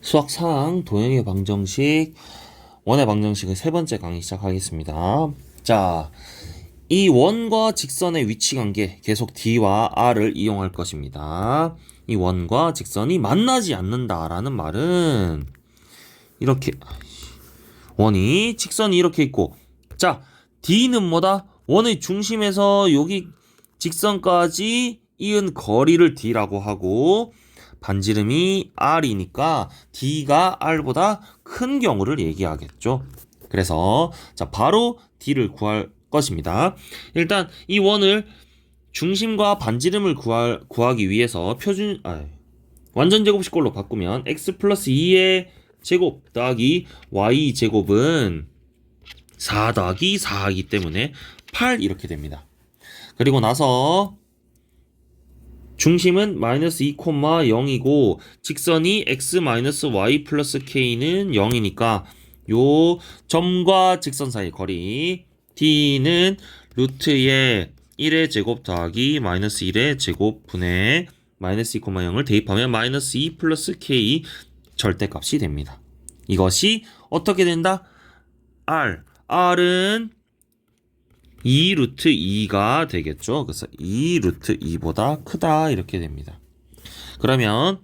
수학상 도형의 방정식, 원의 방정식의 세 번째 강의 시작하겠습니다. 자, 이 원과 직선의 위치 관계 계속 D와 R을 이용할 것입니다. 이 원과 직선이 만나지 않는다라는 말은 이렇게 원이 직선이 이렇게 있고, 자, D는 뭐다? 원의 중심에서 여기 직선까지 이은 거리를 D라고 하고, 반지름이 R이니까 D가 R보다 큰 경우를 얘기하겠죠. 그래서 자, 바로 D를 구할 것입니다. 일단 이 원을 중심과 반지름을 구하기 위해서 완전 제곱식꼴로 바꾸면 x 플러스 2의 제곱 더하기 y 제곱은 4 더하기 4이기 때문에 8 이렇게 됩니다. 그리고 나서 중심은 마이너스 2,0이고 직선이 x 마이너스 y 플러스 k는 0이니까 요 점과 직선 사이 거리 d는 루트의 1의 제곱 더하기 마이너스 1의 제곱분의 마이너스 2,0을 대입하면 마이너스 2 플러스 k 절대값이 됩니다. 이것이 어떻게 된다? R은 2 루트 2가 되겠죠. 그래서 2 루트 2보다 크다 이렇게 됩니다. 그러면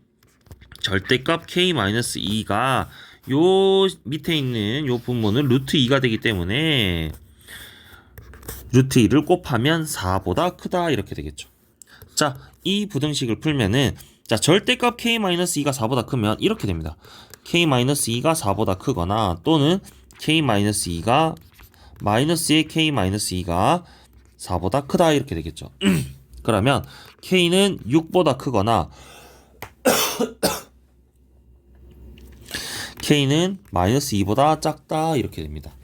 절대값 k-2가 요 밑에 있는 요 분모는 루트 2가 되기 때문에 루트 2를 곱하면 4보다 크다 이렇게 되겠죠. 자, 이 부등식을 풀면은 자, 절대값 k-2가 4보다 크면 이렇게 됩니다. k-2가 4보다 크거나 또는 k-2가 마이너스의 k-2가 4보다 크다 이렇게 되겠죠. 그러면 k는 6보다 크거나 k는 마이너스 2보다 작다 이렇게 됩니다.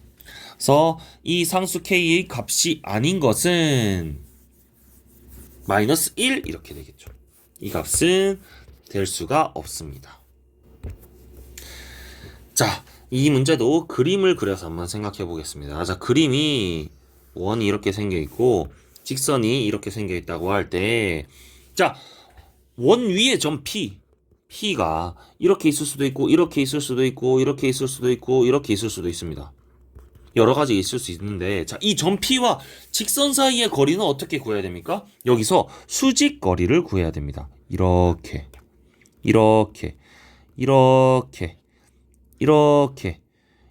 그래서 이 상수 k의 값이 아닌 것은 마이너스 1 이렇게 되겠죠. 이 값은 될 수가 없습니다. 자, 이 문제도 그림을 그려서 한번 생각해 보겠습니다. 자, 그림이 원이 이렇게 생겨 있고 직선이 이렇게 생겨 있다고 할 때, 자, 원 위에 점 P가 이렇게 있을 수도 있고 이렇게 있을 수도 있고 이렇게 있을 수도 있고 이렇게 있을 수도 있습니다. 여러 가지 있을 수 있는데, 자, 이 점 P와 직선 사이의 거리는 어떻게 구해야 됩니까? 여기서 수직 거리를 구해야 됩니다. 이렇게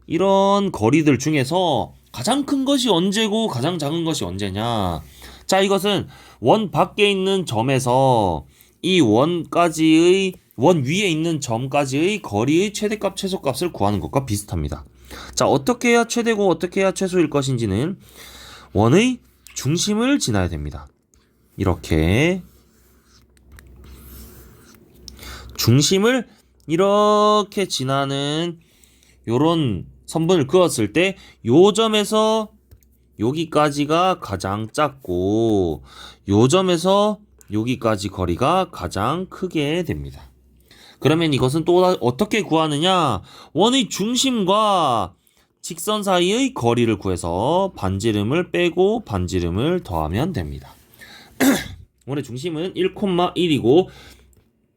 이런 거리들 중에서 가장 큰 것이 언제고 가장 작은 것이 언제냐? 자, 이것은 원 밖에 있는 점에서 이 원 위에 있는 점까지의 거리의 최대값 최소값을 구하는 것과 비슷합니다. 자, 어떻게 해야 최대고 어떻게 해야 최소일 것인지는 원의 중심을 지나야 됩니다. 이렇게 중심을 이렇게 지나는 요런 선분을 그었을 때 요 점에서 여기까지가 가장 작고 요 점에서 여기까지 거리가 가장 크게 됩니다. 그러면 이것은 또 어떻게 구하느냐? 원의 중심과 직선 사이의 거리를 구해서 반지름을 빼고 반지름을 더하면 됩니다. 원의 중심은 1,1이고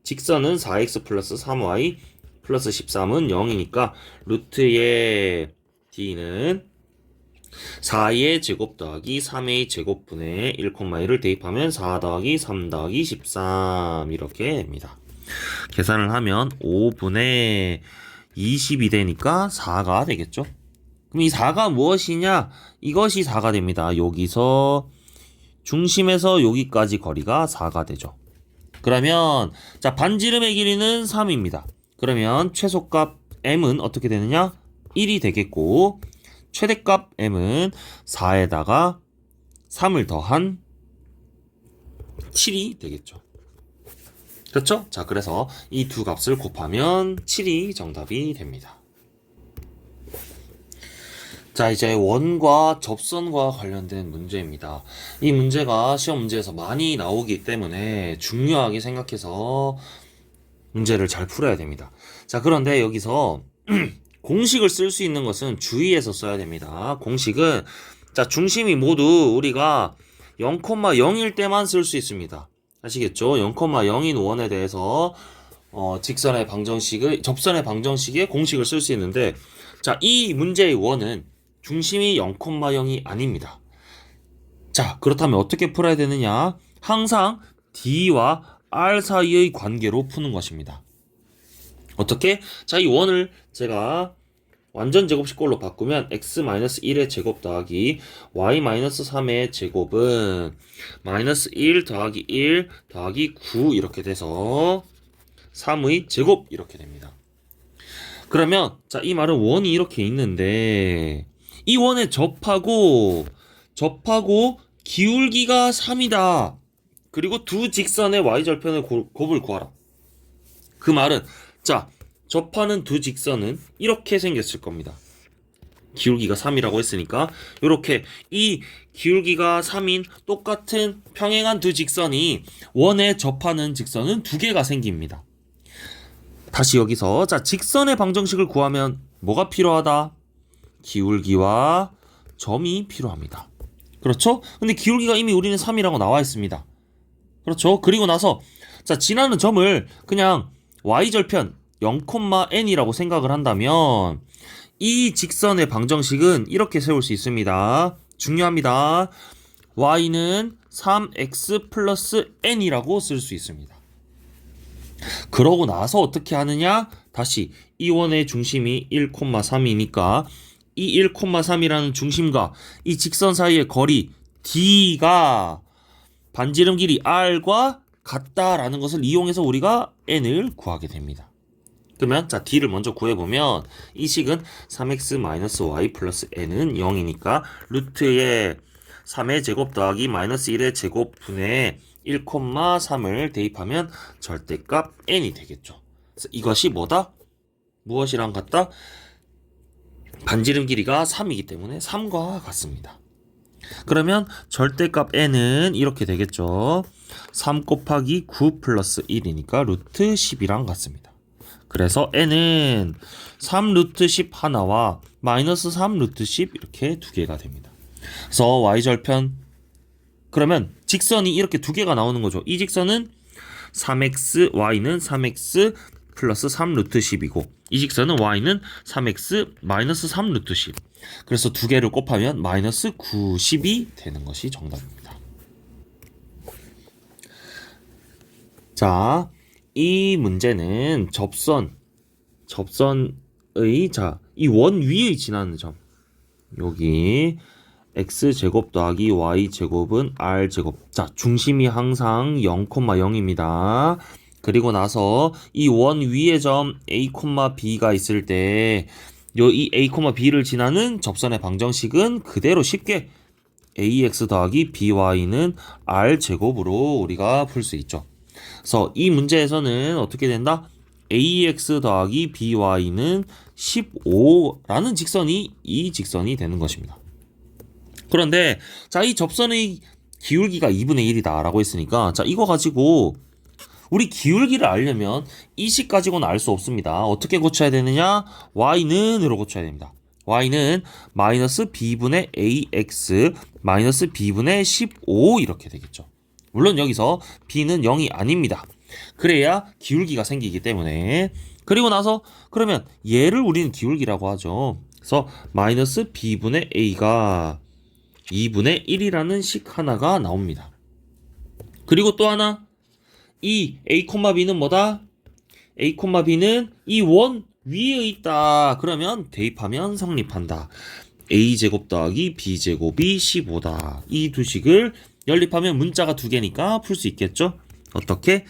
직선은 4x 플러스 3y 플러스 13은 0이니까 루트의 d는 4의 제곱 더하기 3의 제곱분의 1,1을 대입하면 4 더하기 3 더하기 13 이렇게 됩니다. 계산을 하면 5분의 20이 되니까 4가 되겠죠. 그럼 이 4가 무엇이냐? 이것이 4가 됩니다. 여기서 중심에서 여기까지 거리가 4가 되죠. 그러면 자, 반지름의 길이는 3입니다. 그러면 최소값 m은 어떻게 되느냐? 1이 되겠고 최대값 m은 4에다가 3을 더한 7이 되겠죠. 그렇죠? 자, 그래서 이 두 값을 곱하면 7이 정답이 됩니다. 자, 이제 원과 접선과 관련된 문제입니다. 이 문제가 시험 문제에서 많이 나오기 때문에 중요하게 생각해서 문제를 잘 풀어야 됩니다. 자, 그런데 여기서 공식을 쓸 수 있는 것은 주의해서 써야 됩니다. 공식은 자, 중심이 모두 우리가 0,0일 때만 쓸 수 있습니다. 아시겠죠? 0,0인 원에 대해서 직선의 방정식의 접선의 방정식의 공식을 쓸 수 있는데, 자, 이 문제의 원은 중심이 0,0이 아닙니다. 자, 그렇다면 어떻게 풀어야 되느냐? 항상 D와 R 사이의 관계로 푸는 것입니다. 어떻게? 자, 이 원을 제가 완전 제곱식꼴로 바꾸면 x-1의 제곱 더하기 y-3의 제곱은 -1 더하기 1 더하기 9 이렇게 돼서 3의 제곱 이렇게 됩니다. 그러면 자, 이 말은 원이 이렇게 있는데 이 원에 접하고 기울기가 3이다. 그리고 두 직선의 y절편의 곱을 구하라. 그 말은 자, 접하는 두 직선은 이렇게 생겼을 겁니다. 기울기가 3이라고 했으니까 이렇게 이 기울기가 3인 똑같은 평행한 두 직선이 원에 접하는 직선은 두 개가 생깁니다. 다시 여기서 자, 직선의 방정식을 구하면 뭐가 필요하다? 기울기와 점이 필요합니다. 그렇죠? 근데 기울기가 이미 우리는 3이라고 나와 있습니다. 그렇죠? 그리고 나서 자, 지나는 점을 그냥 y절편 0,n이라고 생각을 한다면 이 직선의 방정식은 이렇게 세울 수 있습니다. 중요합니다. y는 3x 플러스 n이라고 쓸 수 있습니다. 그러고 나서 어떻게 하느냐? 다시 이 원의 중심이 1,3이니까 이 1,3이라는 중심과 이 직선 사이의 거리 d가 반지름 길이 r과 같다라는 것을 이용해서 우리가 n을 구하게 됩니다. 그러면 자, d를 먼저 구해보면 이 식은 3x-y 플러스 n은 0이니까 루트에 3의 제곱 더하기 -1의 제곱 분의 1,3을 대입하면 절대값 n이 되겠죠. 그래서 이것이 뭐다? 무엇이랑 같다? 반지름 길이가 3이기 때문에 3과 같습니다. 그러면 절대값 n은 이렇게 되겠죠. 3 곱하기 9 플러스 1이니까 루트 10이랑 같습니다. 그래서 n은 3 루트 10 하나와 -3 루트 10 이렇게 두 개가 됩니다. 그래서 y절편 그러면 직선이 이렇게 두 개가 나오는 거죠. 이 직선은 3x, y는 3x 플러스 3 루트 10이고 이 직선은 y는 3x 마이너스 3 루트 10. 그래서 두 개를 곱하면 마이너스 90이 되는 것이 정답입니다. 자, 이 문제는 접선의 자, 이 원 위에 지나는 점 여기 x제곱 더하기 y제곱은 r제곱. 자, 중심이 항상 0,0입니다. 그리고 나서 이 원 위의 점 a, b가 있을 때 이 a, b를 지나는 접선의 방정식은 그대로 쉽게 ax 더하기 by는 r제곱으로 우리가 풀 수 있죠. 그래서 이 문제에서는 어떻게 된다? ax 더하기 by는 15라는 직선이 이 직선이 되는 것입니다. 그런데 자, 이 접선의 기울기가 2분의 1이다 라고 했으니까 자, 이거 가지고 우리 기울기를 알려면 이 식 가지고는 알 수 없습니다. 어떻게 고쳐야 되느냐? y는으로 고쳐야 됩니다. y는 마이너스 b분의 ax 마이너스 b분의 15 이렇게 되겠죠. 물론 여기서 b는 0이 아닙니다. 그래야 기울기가 생기기 때문에. 그리고 나서 그러면 얘를 우리는 기울기라고 하죠. 그래서 마이너스 b분의 a가 2분의 1이라는 식 하나가 나옵니다. 그리고 또 하나 이 a, b는 뭐다? a, b는 이 원 위에 있다. 그러면 대입하면 성립한다. a제곱 더하기 b제곱이 15다. 이 두 식을 연립하면 문자가 두 개니까 풀 수 있겠죠? 어떻게?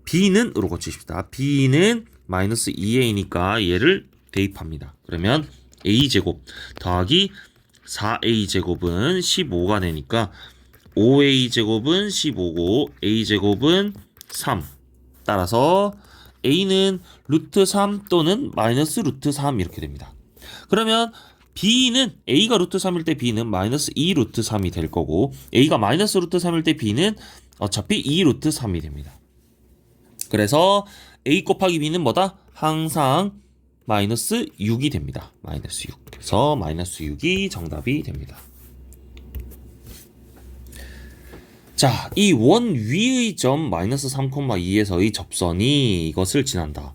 b는 으로 고치십시다. b는 마이너스 2a니까 얘를 대입합니다. 그러면 a제곱 더하기 4a제곱은 15가 되니까 5a제곱은 15고 a제곱은 3. 따라서 a는 루트 3 또는 마이너스 루트 3 이렇게 됩니다. 그러면 b는 a가 루트 3일 때 b는 마이너스 2 루트 3이 될 거고 a가 마이너스 루트 3일 때 b는 어차피 2 루트 3이 됩니다. 그래서 a 곱하기 b는 뭐다? 항상 마이너스 6이 됩니다. 마이너스 6. 그래서 마이너스 6이 정답이 됩니다. 자, 이 원 위의 점 마이너스 3,2에서의 접선이 이것을 지난다.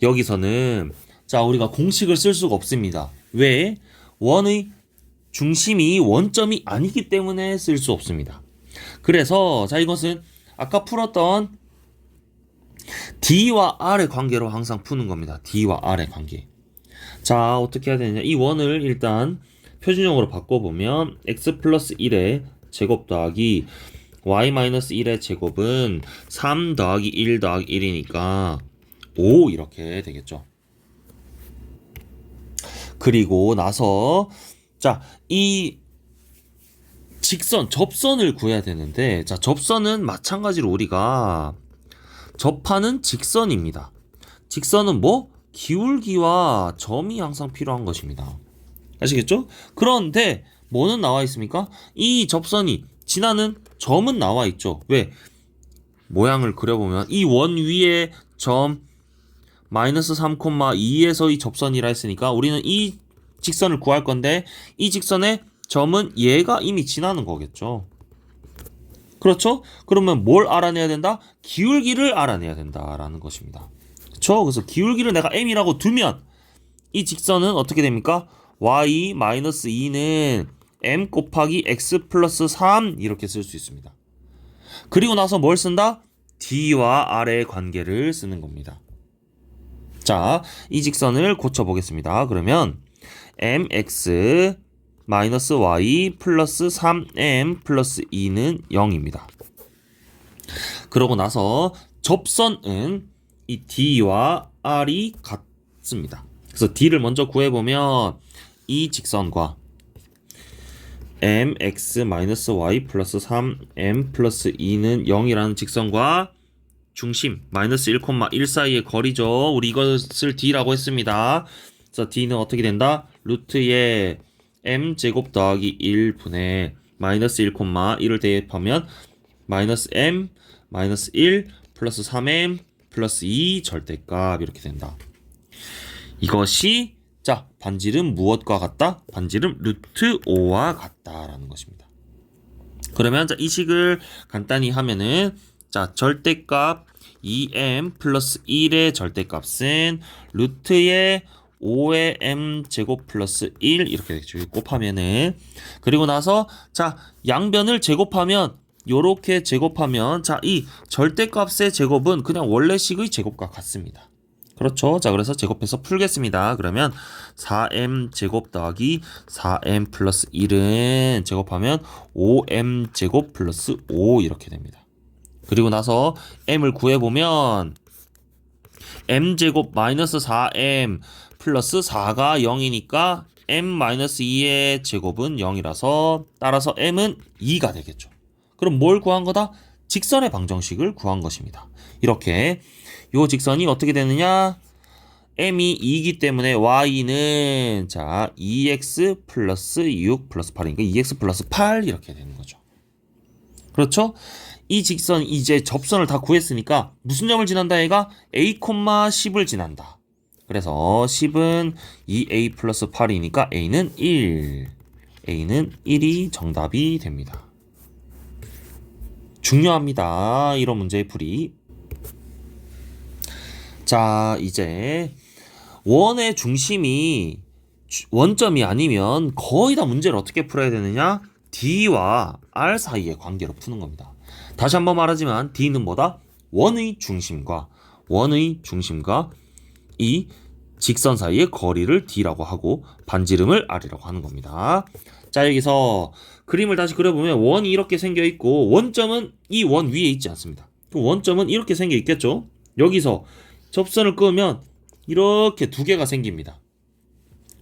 여기서는 자, 우리가 공식을 쓸 수가 없습니다. 왜? 원의 중심이 원점이 아니기 때문에 쓸 수 없습니다. 그래서 자, 이것은 아까 풀었던 D와 R의 관계로 항상 푸는 겁니다. D와 R의 관계. 자, 어떻게 해야 되느냐? 이 원을 일단 표준형으로 바꿔보면 x 플러스 1의 제곱 더하기 y 마이너스 1의 제곱은 3 더하기 1 더하기 1이니까 5 이렇게 되겠죠. 그리고 나서 자, 이 직선, 접선을 구해야 되는데 자, 접선은 마찬가지로 우리가 접하는 직선입니다. 직선은 뭐? 기울기와 점이 항상 필요한 것입니다. 아시겠죠? 그런데 뭐는 나와 있습니까? 이 접선이 지나는 점은 나와 있죠. 왜? 모양을 그려보면 이 원 위에 점 마이너스 3,2에서의 접선이라 했으니까 우리는 이 직선을 구할 건데 이 직선의 점은 얘가 이미 지나는 거겠죠. 그렇죠? 그러면 뭘 알아내야 된다? 기울기를 알아내야 된다라는 것입니다. 그렇죠? 그래서 기울기를 내가 m이라고 두면 이 직선은 어떻게 됩니까? y-2는 m 곱하기 x 플러스 3 이렇게 쓸 수 있습니다. 그리고 나서 뭘 쓴다? d와 r의 관계를 쓰는 겁니다. 자, 이 직선을 고쳐보겠습니다. 그러면 mx 마이너스 y 플러스 3m 플러스 2는 0입니다. 그러고 나서 접선은 이 d와 r이 같습니다. 그래서 d를 먼저 구해보면 이 직선과 mx 마이너스 y 플러스 3m 플러스 2는 0이라는 직선과 중심 마이너스 1,1 사이의 거리죠. 우리 이것을 d라고 했습니다. 그래서 d는 어떻게 된다? 루트에 m 제곱 더하기 1분의 마이너스 1,1을 대입하면 마이너스 m 마이너스 1 플러스 3m 플러스 2 절대값 이렇게 된다. 이것이 자, 반지름 무엇과 같다? 반지름 루트 5와 같다라는 것입니다. 그러면 자, 이 식을 간단히 하면은 자, 절대값 2m 플러스 1의 절대값은 루트의 5의 m 제곱 플러스 1 이렇게 되죠. 곱하면은 그리고 나서 자, 양변을 제곱하면 요렇게 제곱하면 자, 이 절대값의 제곱은 그냥 원래식의 제곱과 같습니다. 그렇죠. 자, 그래서 제곱해서 풀겠습니다. 그러면 4m 제곱 더하기 4m 플러스 1은 제곱하면 5m 제곱 플러스 5 이렇게 됩니다. 그리고 나서 m을 구해보면 m 제곱 마이너스 4m 플러스 4가 0이니까 m 마이너스 2의 제곱은 0이라서 따라서 m은 2가 되겠죠. 그럼 뭘 구한 거다? 직선의 방정식을 구한 것입니다. 이렇게 요 직선이 어떻게 되느냐? m이 2이기 때문에 y는 자 2x 플러스 6 플러스 8이니까 2x 플러스 8 이렇게 되는 거죠. 그렇죠? 이 직선 이제 접선을 다 구했으니까 무슨 점을 지난다 얘가 a, 10을 지난다. 그래서 10은 2a 플러스 8이니까 a는 1. a는 1이 정답이 됩니다. 중요합니다. 이런 문제의 풀이. 자, 이제 원의 중심이 원점이 아니면 거의 다 문제를 어떻게 풀어야 되느냐? D와 R 사이의 관계로 푸는 겁니다. 다시 한번 말하지만 D는 뭐다? 원의 중심과 이 직선 사이의 거리를 D라고 하고 반지름을 R이라고 하는 겁니다. 자, 여기서 그림을 다시 그려보면 원이 이렇게 생겨 있고 원점은 이 원 위에 있지 않습니다. 원점은 이렇게 생겨 있겠죠? 여기서 접선을 끄면 이렇게 두 개가 생깁니다.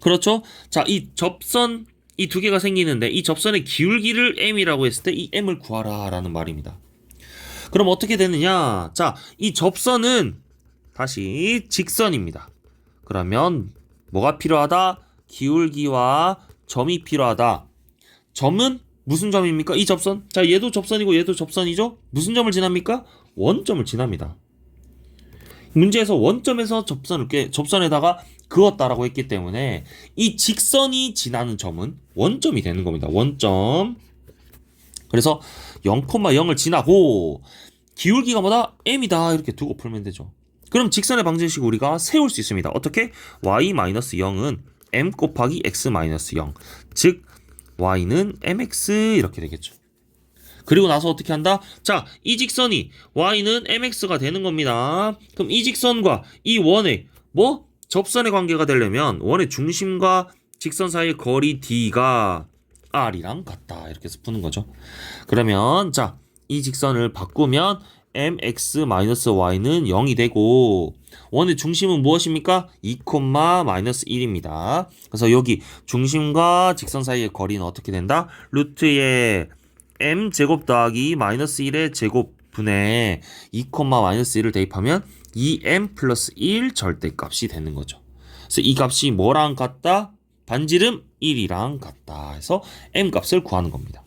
그렇죠? 자, 이 접선 이 두 개가 생기는데 이 접선의 기울기를 m이라고 했을 때 이 m을 구하라 라는 말입니다. 그럼 어떻게 되느냐? 자, 이 접선은 다시 직선입니다. 그러면 뭐가 필요하다? 기울기와 점이 필요하다. 점은 무슨 점입니까? 이 접선. 자, 얘도 접선이고 얘도 접선이죠? 무슨 점을 지납니까? 원점을 지납니다. 문제에서 원점에서 접선에다가 그었다라고 했기 때문에 이 직선이 지나는 점은 원점이 되는 겁니다. 원점. 그래서 0,0을 지나고 기울기가 뭐다? m이다. 이렇게 두고 풀면 되죠. 그럼 직선의 방정식 우리가 세울 수 있습니다. 어떻게? y-0은 m 곱하기 x-0. 즉 y는 mx 이렇게 되겠죠. 그리고 나서 어떻게 한다? 자, 이 직선이 y는 mx가 되는 겁니다. 그럼 이 직선과 이 원의 접선의 관계가 되려면 원의 중심과 직선 사이의 거리 d가 r이랑 같다. 이렇게 해서 푸는 거죠. 그러면 자, 이 직선을 바꾸면 mx-y는 0이 되고 원의 중심은 무엇입니까? 2,-1입니다. 그래서 여기 중심과 직선 사이의 거리는 어떻게 된다? 루트의 m제곱 더하기 마이너스 1의 제곱분의 2,-1을 대입하면 2m 플러스 1 절대값이 되는 거죠. 그래서 이 값이 뭐랑 같다? 반지름 1이랑 같다 해서 m 값을 구하는 겁니다.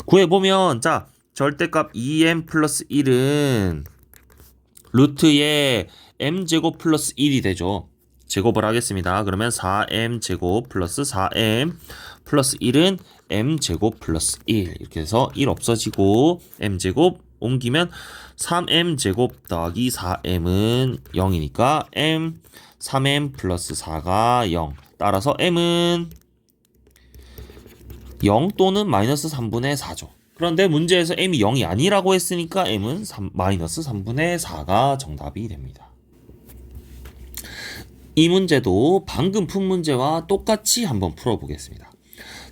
구해보면 자, 절대값 2m 플러스 1은 루트의 m제곱 플러스 1이 되죠. 제곱을 하겠습니다. 그러면 4m 제곱 플러스 4m 플러스 1은 m제곱 플러스 1 이렇게 해서 1 없어지고 m제곱 옮기면 3m 제곱 더하기 4m은 0이니까 m 3m 플러스 4가 0. 따라서 m은 0 또는 마이너스 3분의 4죠. 그런데 문제에서 m이 0이 아니라고 했으니까 m은 마이너스 3분의 4가 정답이 됩니다. 이 문제도 방금 푼 문제와 똑같이 한번 풀어보겠습니다.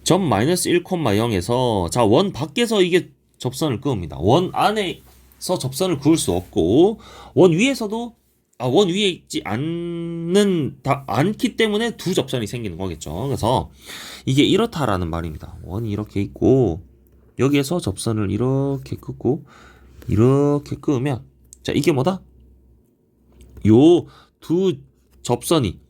점 마이너스 1,0에서 자, 원 밖에서 이게 접선을 그읍니다. 원 안에서 접선을 그을 수 없고 원 위에서도 원 위에 있지 않기 때문에 두 접선이 생기는 거겠죠. 그래서 이게 이렇다라는 말입니다. 원이 이렇게 있고 여기에서 접선을 이렇게 긋고 이렇게 끄으면 자, 이게 뭐다? 요 두 접선이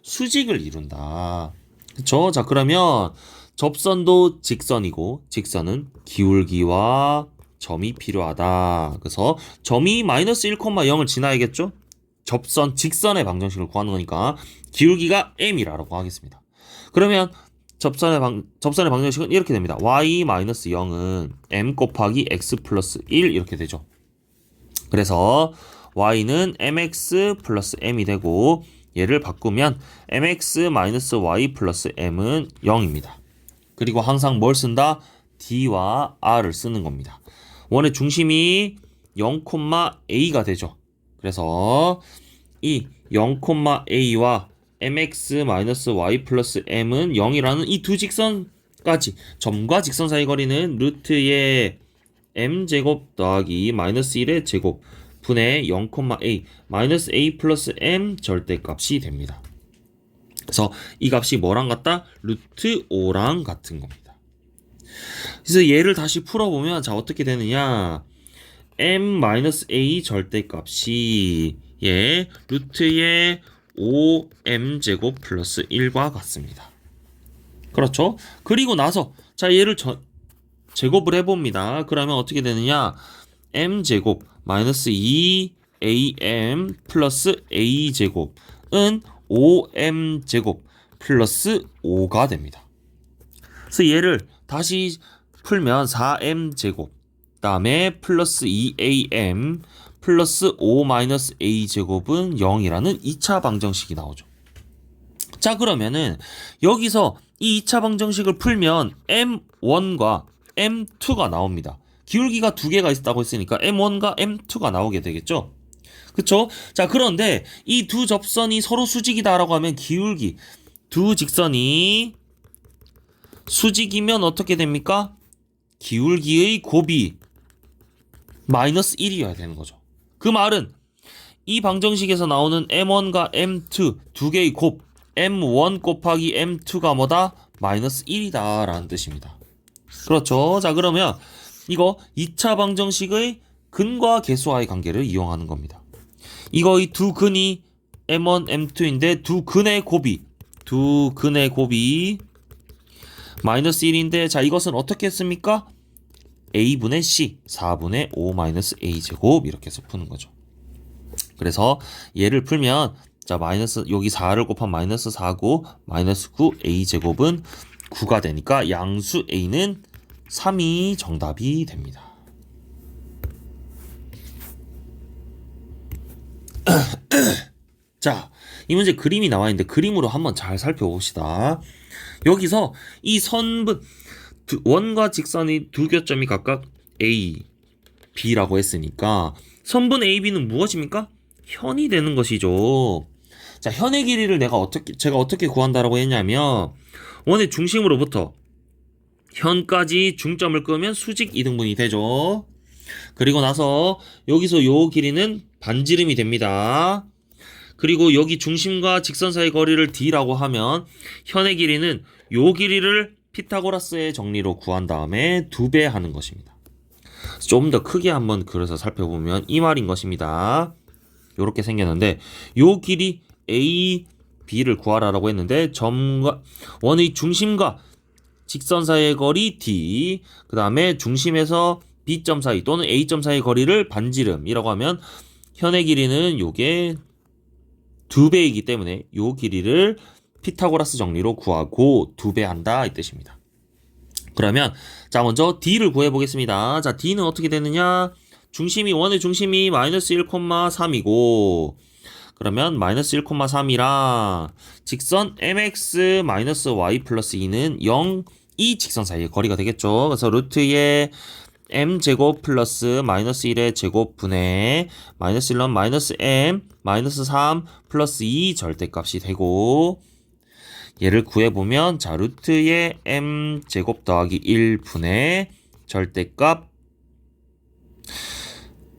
수직을 이룬다. 그쵸? 자, 그러면 접선도 직선이고 직선은 기울기와 점이 필요하다. 그래서 점이 마이너스 1,0을 지나야겠죠? 직선의 방정식을 구하는 거니까 기울기가 m이라고 하겠습니다. 그러면 접선의 방정식은 이렇게 됩니다. y-0은 m 곱하기 x 플러스 1 이렇게 되죠. 그래서 y는 mx 플러스 m이 되고 얘를 바꾸면 mx-y 플러스 m은 0입니다. 그리고 항상 뭘 쓴다? d와 r을 쓰는 겁니다. 원의 중심이 0,a가 되죠. 그래서 이 0,a와 mx-y 플러스 m은 0이라는 이 두 직선까지 점과 직선 사이 거리는 루트의 m제곱 더하기 마이너스 1의 제곱 분의 0,a 마이너스 a 플러스 m 절대값이 됩니다. 그래서 이 값이 뭐랑 같다? 루트 5랑 같은 겁니다. 그래서 얘를 다시 풀어보면 자, 어떻게 되느냐? m-a 절대값이 루트의 5m제곱 플러스 1과 같습니다. 그렇죠? 그리고 나서 자, 얘를 제곱을 해봅니다. 그러면 어떻게 되느냐? m제곱 마이너스 2am 플러스 a제곱은 5m제곱 플러스 5가 됩니다. 그래서 얘를 다시 풀면 4m제곱 다음에 플러스 2am 플러스 5 마이너스 a제곱은 0이라는 2차 방정식이 나오죠. 자, 그러면은 여기서 이 2차 방정식을 풀면 m1과 m2가 나옵니다. 기울기가 두 개가 있다고 했으니까 m1과 m2가 나오게 되겠죠. 그쵸? 자, 그런데 이 두 접선이 서로 수직이다라고 하면 기울기 두 직선이 수직이면 어떻게 됩니까? 기울기의 곱이 마이너스 1이어야 되는 거죠. 그 말은 이 방정식에서 나오는 m1과 m2 두 개의 곱 m1 곱하기 m2가 뭐다? 마이너스 1이다 라는 뜻입니다. 그렇죠. 자, 그러면 이거 2차 방정식의 근과 계수와의 관계를 이용하는 겁니다. 이거 이 두 근이 m1, m2인데 두 근의 곱이 마이너스 1인데 자, 이것은 어떻게 했습니까? a분의 c 4분의 5 마이너스 a제곱 이렇게 해서 푸는 거죠. 그래서 얘를 풀면 자, 마이너스 여기 4를 곱한 마이너스 4고 마이너스 9 a제곱은 9가 되니까 양수 a는 3이 정답이 됩니다. 자, 이 문제 그림이 나와 있는데 그림으로 한번 잘 살펴봅시다. 여기서 이 선분 원과 직선이 두 교점이 각각 A, B라고 했으니까 선분 AB는 무엇입니까? 현이 되는 것이죠. 자, 현의 길이를 제가 어떻게 구한다라고 했냐면 원의 중심으로부터 현까지 중점을 끄면 수직 이등분이 되죠. 그리고 나서 여기서 요 길이는 반지름이 됩니다. 그리고 여기 중심과 직선 사이 거리를 D라고 하면 현의 길이는 요 길이를 피타고라스의 정리로 구한 다음에 2배 하는 것입니다. 좀 더 크게 한번 그려서 살펴보면 이 말인 것입니다. 요렇게 생겼는데 요 길이 A, B를 구하라라고 했는데 점과 원의 중심과 직선 사이의 거리 D, 그 다음에 중심에서 B점 사이 또는 A점 사이의 거리를 반지름이라고 하면 현의 길이는 요게 2배이기 때문에 요 길이를 피타고라스 정리로 구하고 2배 한다 이 뜻입니다. 그러면 자 먼저 D를 구해보겠습니다. 자 D는 어떻게 되느냐? 원의 중심이 마이너스 1,3이고 그러면 마이너스 1,3이랑 직선 mx 마이너스 y 플러스 2는 0, 이 직선 사이의 거리가 되겠죠. 그래서 루트의 m제곱 플러스 마이너스 1의 제곱분의 마이너스 1은 마이너스 m 마이너스 3 플러스 2 절대값이 되고 얘를 구해보면 자 루트의 m제곱 더하기 1분의 절대값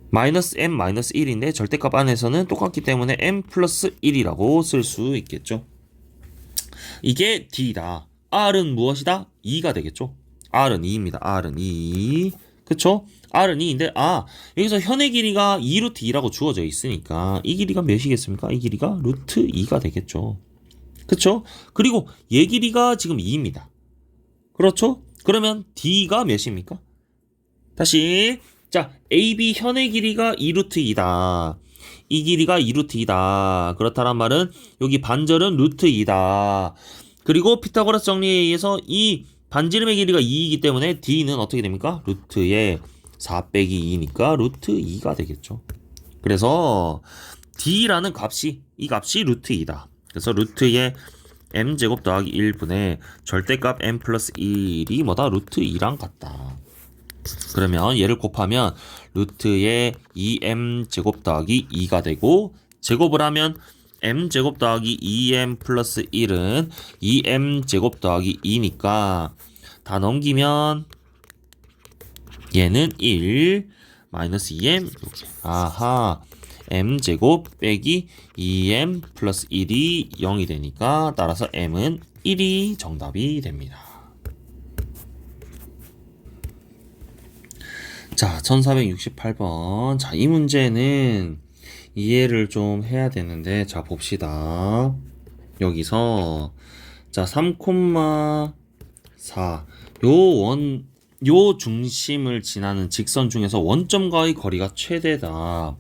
마이너스 m 마이너스 1인데 절대값 안에서는 똑같기 때문에 m 플러스 1이라고 쓸 수 있겠죠. 이게 D다. R은 무엇이다? 2가 되겠죠. R은 2입니다. R은 2. 그쵸? R은 2인데 여기서 현의 길이가 2 루트 2라고 주어져 있으니까 이 길이가 몇이겠습니까? 이 길이가 루트 2가 되겠죠. 그쵸? 그리고 얘 길이가 지금 2입니다. 그렇죠? 그러면 D가 몇입니까? 다시 자 AB 현의 길이가 2루트 2다. 이 길이가 2루트 2다. 그렇다란 말은 여기 반절은 루트 2다. 그리고 피타고라스 정리에 의해서 이 반지름의 길이가 2이기 때문에 D는 어떻게 됩니까? 루트의 4 빼기 2니까 루트 2가 되겠죠. 그래서 D라는 이 값이 루트 2다. 그래서 루트의 m제곱 더하기 1분의 절대값 m 플러스 1이 뭐다? 루트 2랑 같다. 그러면 얘를 곱하면 루트의 2m제곱 더하기 2가 되고 제곱을 하면 m제곱 더하기 2m 플러스 1은 2m제곱 더하기 2니까 다 넘기면 얘는 1 마이너스 2m 아하 m제곱 빼기 2m 플러스 1이 0이 되니까 따라서 m은 1이 정답이 됩니다. 자 1468번 자 이 문제는 이해를 좀 해야 되는데 자 봅시다. 여기서 자 3,4 요 중심을 지나는 직선 중에서 원점과의 거리가 최대다.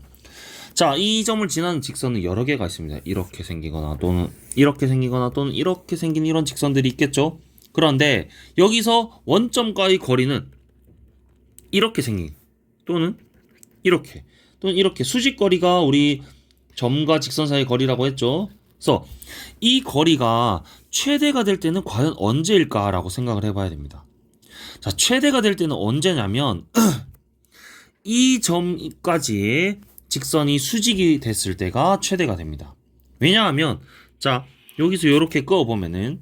자, 이 점을 지나는 직선은 여러 개가 있습니다. 이렇게 생기거나 또는 이렇게 생기거나 또는 이렇게 생긴 이런 직선들이 있겠죠. 그런데 여기서 원점과의 거리는 이렇게 생긴 또는 이렇게 수직거리가 우리 점과 직선 사이의 거리라고 했죠. 그래서 이 거리가 최대가 될 때는 과연 언제일까라고 생각을 해봐야 됩니다. 자, 최대가 될 때는 언제냐면 이 점까지 직선이 수직이 됐을 때가 최대가 됩니다. 왜냐하면 자 여기서 이렇게 그어보면은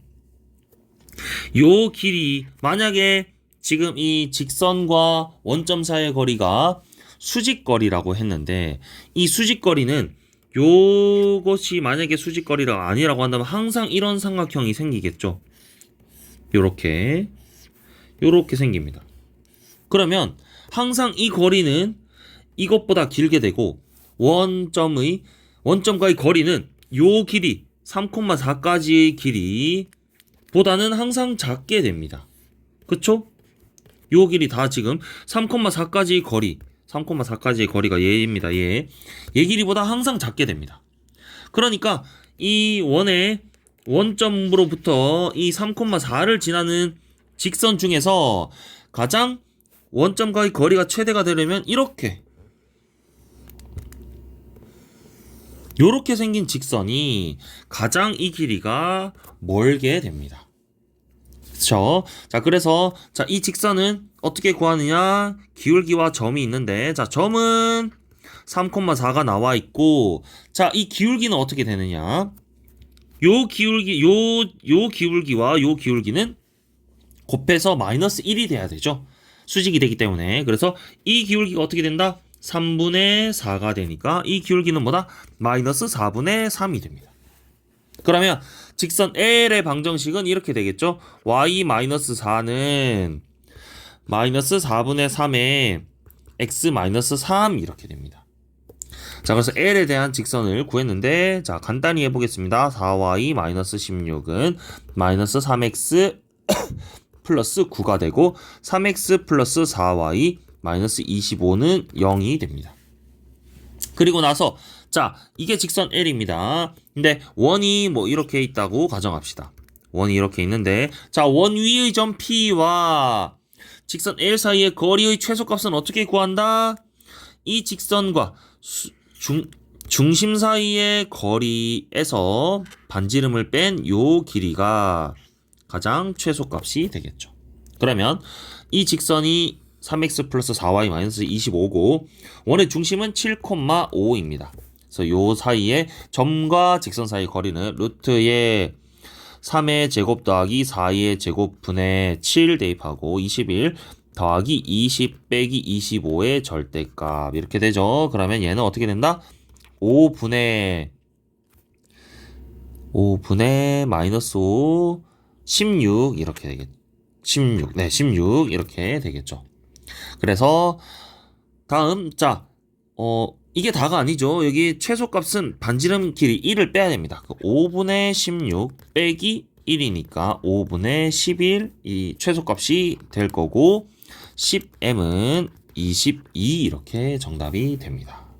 요 길이 만약에 지금 이 직선과 원점 사이의 거리가 수직거리라고 했는데 이 수직거리는 요것이 만약에 수직거리가 아니라고 한다면 항상 이런 삼각형이 생기겠죠. 요렇게 생깁니다. 그러면 항상 이 거리는 이것보다 길게 되고 원점과의 거리는 요 길이 3,4까지의 길이 보다는 항상 작게 됩니다. 그쵸? 요 길이 다 지금 3,4까지의 거리가 얘입니다. 얘 길이보다 항상 작게 됩니다. 그러니까 이 원점으로부터 이 3,4를 지나는 직선 중에서 가장 원점과의 거리가 최대가 되려면 이렇게 요렇게 생긴 직선이 가장 이 길이가 멀게 됩니다. 그쵸? 자, 그래서 자, 이 직선은 어떻게 구하느냐? 기울기와 점이 있는데 자, 점은 3,4가 나와 있고 자, 이 기울기는 어떻게 되느냐? 요 기울기와 요 기울기는 곱해서 마이너스 1이 돼야 되죠. 수직이 되기 때문에. 그래서 이 기울기가 어떻게 된다? 3분의 4가 되니까 이 기울기는 뭐다? 마이너스 4분의 3이 됩니다. 그러면 직선 L의 방정식은 이렇게 되겠죠. y-4는 마이너스 4분의 3에 x-3 이렇게 됩니다. 자, 그래서 L에 대한 직선을 구했는데 자, 간단히 해보겠습니다. 4y-16은 마이너스 3x 플러스 9가 되고 3x 플러스 4y 마이너스 25는 0이 됩니다. 그리고 나서 자, 이게 직선 L입니다. 근데 원이 뭐 이렇게 있다고 가정합시다. 원이 이렇게 있는데 자, 원 위의 점 P와 직선 L 사이의 거리의 최소값은 어떻게 구한다? 이 직선과 중심 사이의 거리에서 반지름을 뺀 요 길이가 가장 최소값이 되겠죠. 그러면 이 직선이 3x 플러스 4y 마이너스 25고 원의 중심은 7,5입니다. 그래서 요 사이에 점과 직선 사이 거리는 루트의 3의 제곱 더하기 4의 제곱 분의 7 대입하고 21 더하기 20 빼기 25의 절대값 이렇게 되죠. 그러면 얘는 어떻게 된다? 5분의 마이너스 5 16 이렇게 되겠죠. 16 이렇게 되겠죠. 그래서 다음 자 이게 다가 아니죠. 여기 최소값은 반지름 길이 1을 빼야 됩니다. 5분의 16 빼기 1이니까 5분의 11 이 최소값이 될 거고 10m은 22 이렇게 정답이 됩니다.